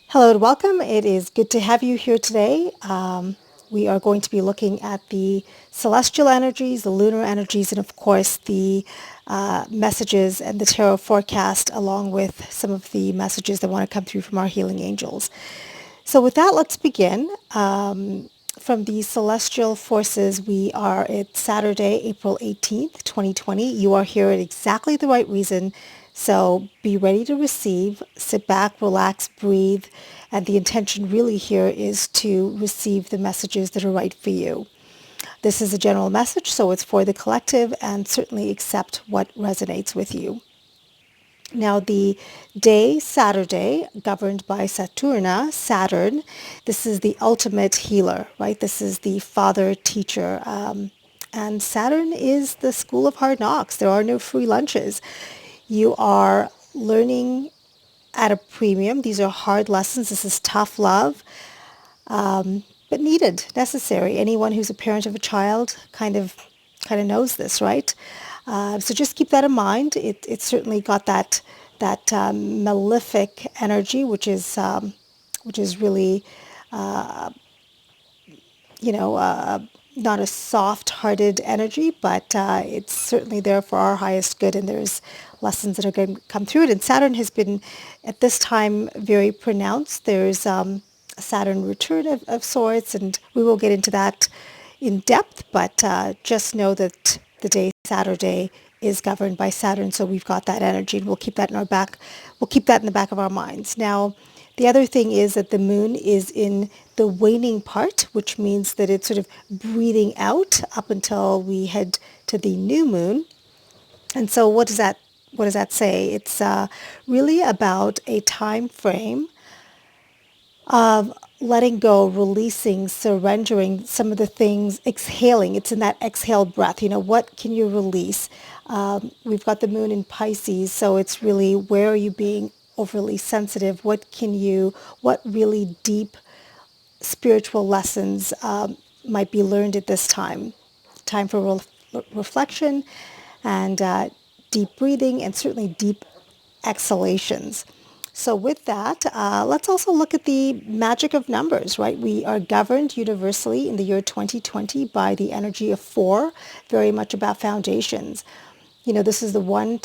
Hello and welcome. It is good to have you here today. We are going to be looking at the celestial energies, the lunar energies, and of course the messages and the tarot forecast, along with some of the messages that want to come through from our healing angels. So with that, let's begin. From the celestial forces, we are at Saturday, April 18th, 2020. You are here at exactly the right reason. So be ready to receive, sit back, relax, breathe. And the intention really here is to receive the messages that are right for you. This is a general message, so it's for the collective, and certainly accept what resonates with you. Now, the day Saturday, governed by Saturn, this is the ultimate healer, right? This is the father teacher. And Saturn is the school of hard knocks. There are no free lunches. You are learning at a premium. These are hard lessons. This is tough love, but needed, necessary. Anyone who's a parent of a child kind of knows this, right? So just keep that in mind. It's certainly got that malefic energy, which is really not a soft-hearted energy, but it's certainly there for our highest good, and there's lessons that are going to come through it. And Saturn has been, at this time, very pronounced. There's a Saturn return of sorts, and we will get into that in depth, but just know that the day Saturday is governed by Saturn, so we've got that energy, and we'll keep that in our back. We'll keep that in the back of our minds. Now, the other thing is that the moon is in the waning part, which means that it's sort of breathing out up until we head to the new moon. And so what does that say? It's really about a time frame of letting go, releasing, surrendering some of the things, exhaling. It's in that exhale breath. What can you release? We've got the moon in Pisces, so it's really, where are you being overly sensitive? What really deep spiritual lessons might be learned at this time? Time for reflection and deep breathing, and certainly deep exhalations. So with that, let's also look at the magic of numbers, right? We are governed universally in the year 2020 by the energy of 4, very much about foundations. This is the one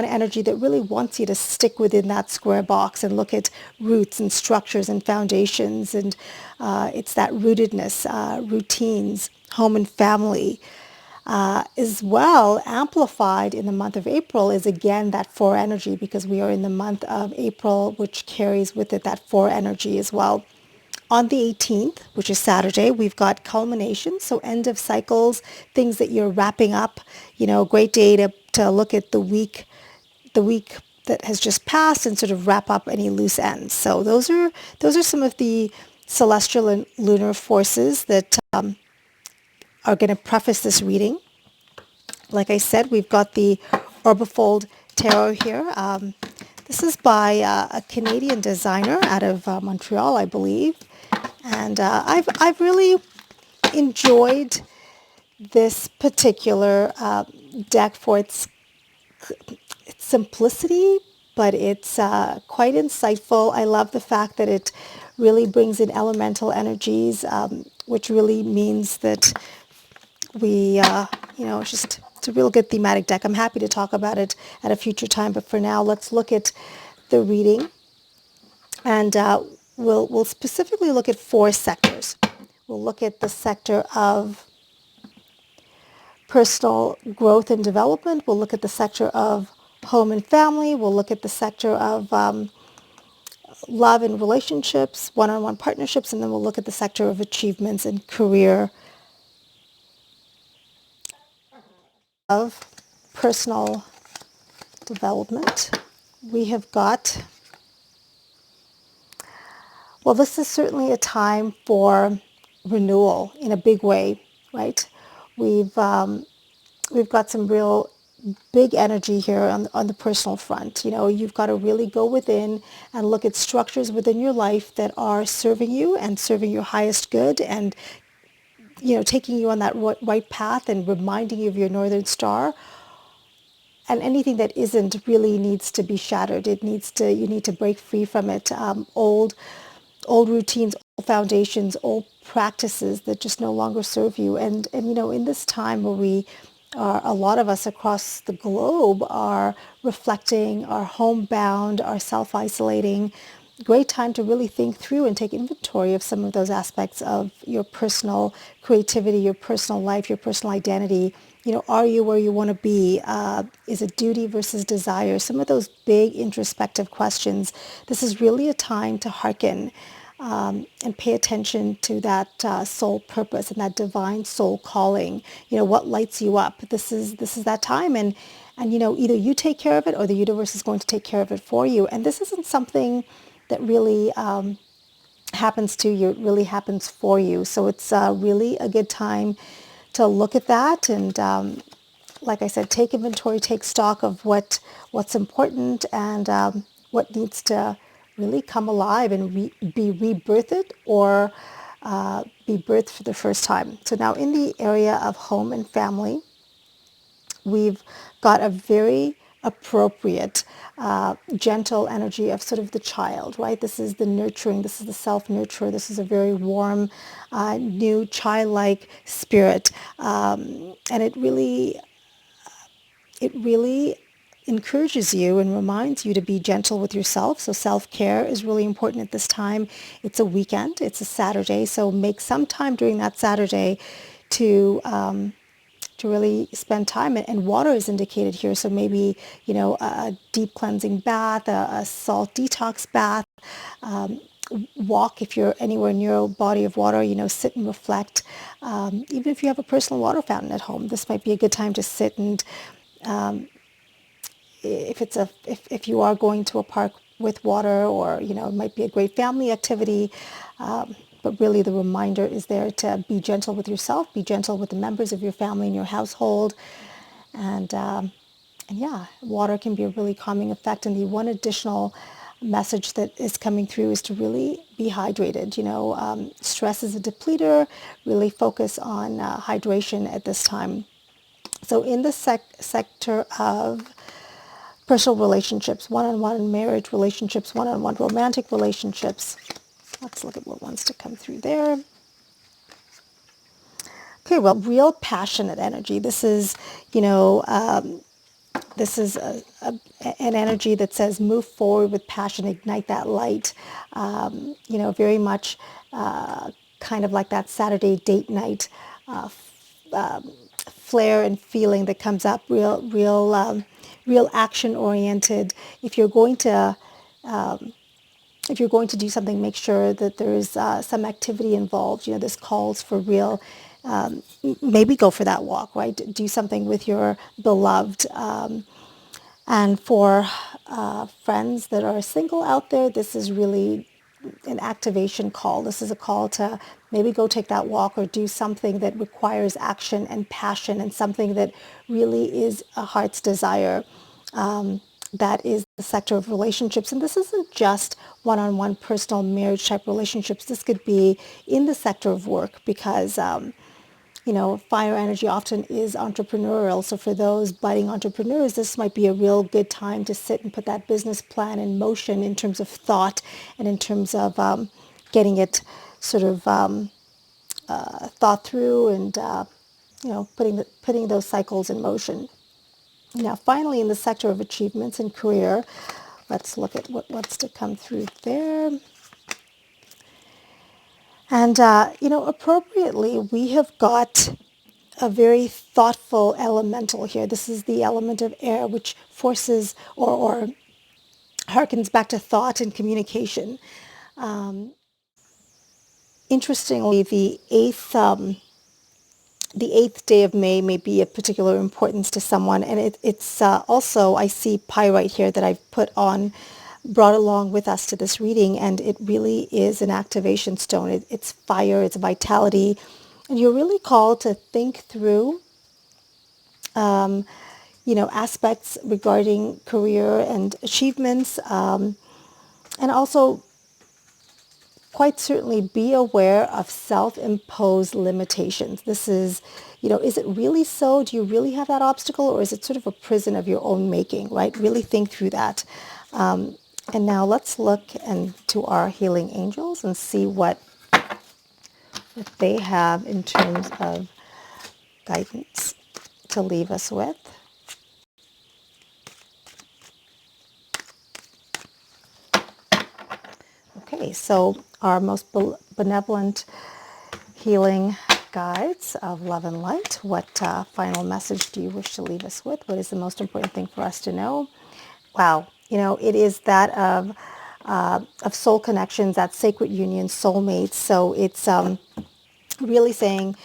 energy that really wants you to stick within that square box and look at roots and structures and foundations. And it's that rootedness, routines, home and family. As well, amplified in the month of April is again that 4 energy, because we are in the month of April, which carries with it that 4 energy as well. On the 18th, which is Saturday, we've got culmination, so end of cycles, things that you're wrapping up. Great day to look at the week that has just passed, and sort of wrap up any loose ends. So those are some of the celestial and lunar forces that are going to preface this reading. Like I said, we've got the Orbifold Tarot here. This is by a Canadian designer out of Montreal, I believe. And I've really enjoyed this particular deck for its simplicity, but it's quite insightful. I love the fact that it really brings in elemental energies, which really means that it's a real good thematic deck. I'm happy to talk about it at a future time, but for now, let's look at the reading, and we'll specifically look at 4 sectors. We'll look at the sector of personal growth and development. We'll look at the sector of home and family. We'll look at the sector of love and relationships, one-on-one partnerships, and then we'll look at the sector of achievements and career. Of personal development, we have got, well, this is certainly a time for renewal in a big way, right? We've got some real big energy here on the personal front. You've got to really go within and look at structures within your life that are serving you and serving your highest good, and taking you on that right path and reminding you of your northern star, and anything that isn't really needs to be shattered. You need to break free from it. Old routines, old foundations, old practices that just no longer serve you. And in this time where we are, a lot of us across the globe are reflecting, are homebound, are self-isolating, great time to really think through and take inventory of some of those aspects of your personal creativity, your personal life, your personal identity. Are you where you want to be? Is it duty versus desire? Some of those big introspective questions. This is really a time to hearken and pay attention to that soul purpose and that divine soul calling. What lights you up? This is that time, and either you take care of it or the universe is going to take care of it for you. And this isn't something that really happens to you. It really happens for you. So it's really a good time to look at that and, like I said, take inventory, take stock of what's important and what needs to really come alive and be rebirthed or be birthed for the first time. So now in the area of home and family, we've got a very appropriate, gentle energy of sort of the child, right? This is the nurturing, this is the self-nurture, this is a very warm, new childlike spirit. And it really encourages you and reminds you to be gentle with yourself. So self-care is really important at this time. It's a weekend, it's a Saturday, so make some time during that Saturday to really spend time. And water is indicated here. So maybe, a deep cleansing bath, a salt detox bath, walk if you're anywhere near a body of water, sit and reflect. Even if you have a personal water fountain at home, this might be a good time to sit and if you are going to a park with water or, it might be a great family activity. But really the reminder is there to be gentle with yourself, be gentle with the members of your family and your household. And yeah, water can be a really calming effect. And the one additional message that is coming through is to really be hydrated. Stress is a depleter. Really focus on hydration at this time. So in the sector of personal relationships, one-on-one marriage relationships, one-on-one romantic relationships, let's look at what wants to come through there. Okay, well, real passionate energy. This is, an energy that says move forward with passion, ignite that light. Very much kind of like that Saturday date night flair and feeling that comes up. Real action oriented. If you're going to do something, make sure that there's some activity involved. This calls for real, maybe go for that walk, right? Do something with your beloved. And for friends that are single out there, this is really an activation call. This is a call to maybe go take that walk or do something that requires action and passion and something that really is a heart's desire. That is the sector of relationships. And this isn't just one-on-one personal marriage type relationships. This could be in the sector of work because, fire energy often is entrepreneurial. So for those budding entrepreneurs, this might be a real good time to sit and put that business plan in motion in terms of thought and in terms of getting it sort of thought through and, putting those cycles in motion. Now, finally, in the sector of achievements and career, let's look at what wants to come through there. And, appropriately, we have got a very thoughtful elemental here. This is the element of air, which forces or harkens back to thought and communication. Interestingly, the eighth day of May may be of particular importance to someone, and it's also, I see pyrite here that I've brought along with us to this reading, and it really is an activation stone. It's fire, it's vitality, and you're really called to think through, aspects regarding career and achievements, and also quite certainly be aware of self-imposed limitations. This is, is it really so? Do you really have that obstacle, or is it sort of a prison of your own making, right? Really think through that. And now let's look into our healing angels and see what they have in terms of guidance to leave us with. Okay, so our most benevolent healing guides of love and light, what final message do you wish to leave us with? What is the most important thing for us to know? Wow, it is that of soul connections, that sacred union, soulmates. So it's really saying,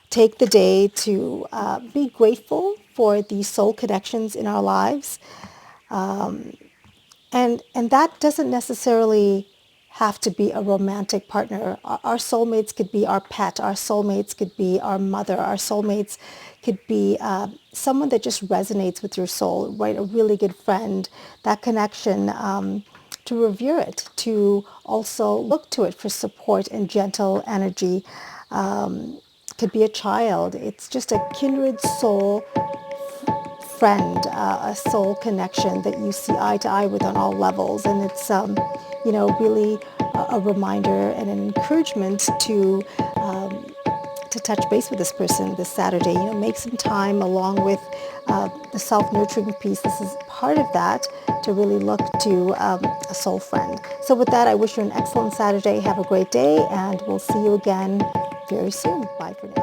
take the day to be grateful for the soul connections in our lives. And that doesn't necessarily have to be a romantic partner. Our soulmates could be our pet. Our soulmates could be our mother. Our soulmates could be someone that just resonates with your soul, right? A really good friend. That connection, to revere it, to also look to it for support and gentle energy. Could be a child. It's just a kindred soul friend, a soul connection that you see eye to eye with on all levels. And it's, really a reminder and an encouragement to touch base with this person this Saturday. Make some time along with the self-nurturing piece. This is part of that, to really look to a soul friend. So with that, I wish you an excellent Saturday. Have a great day, and we'll see you again very soon. Bye for now.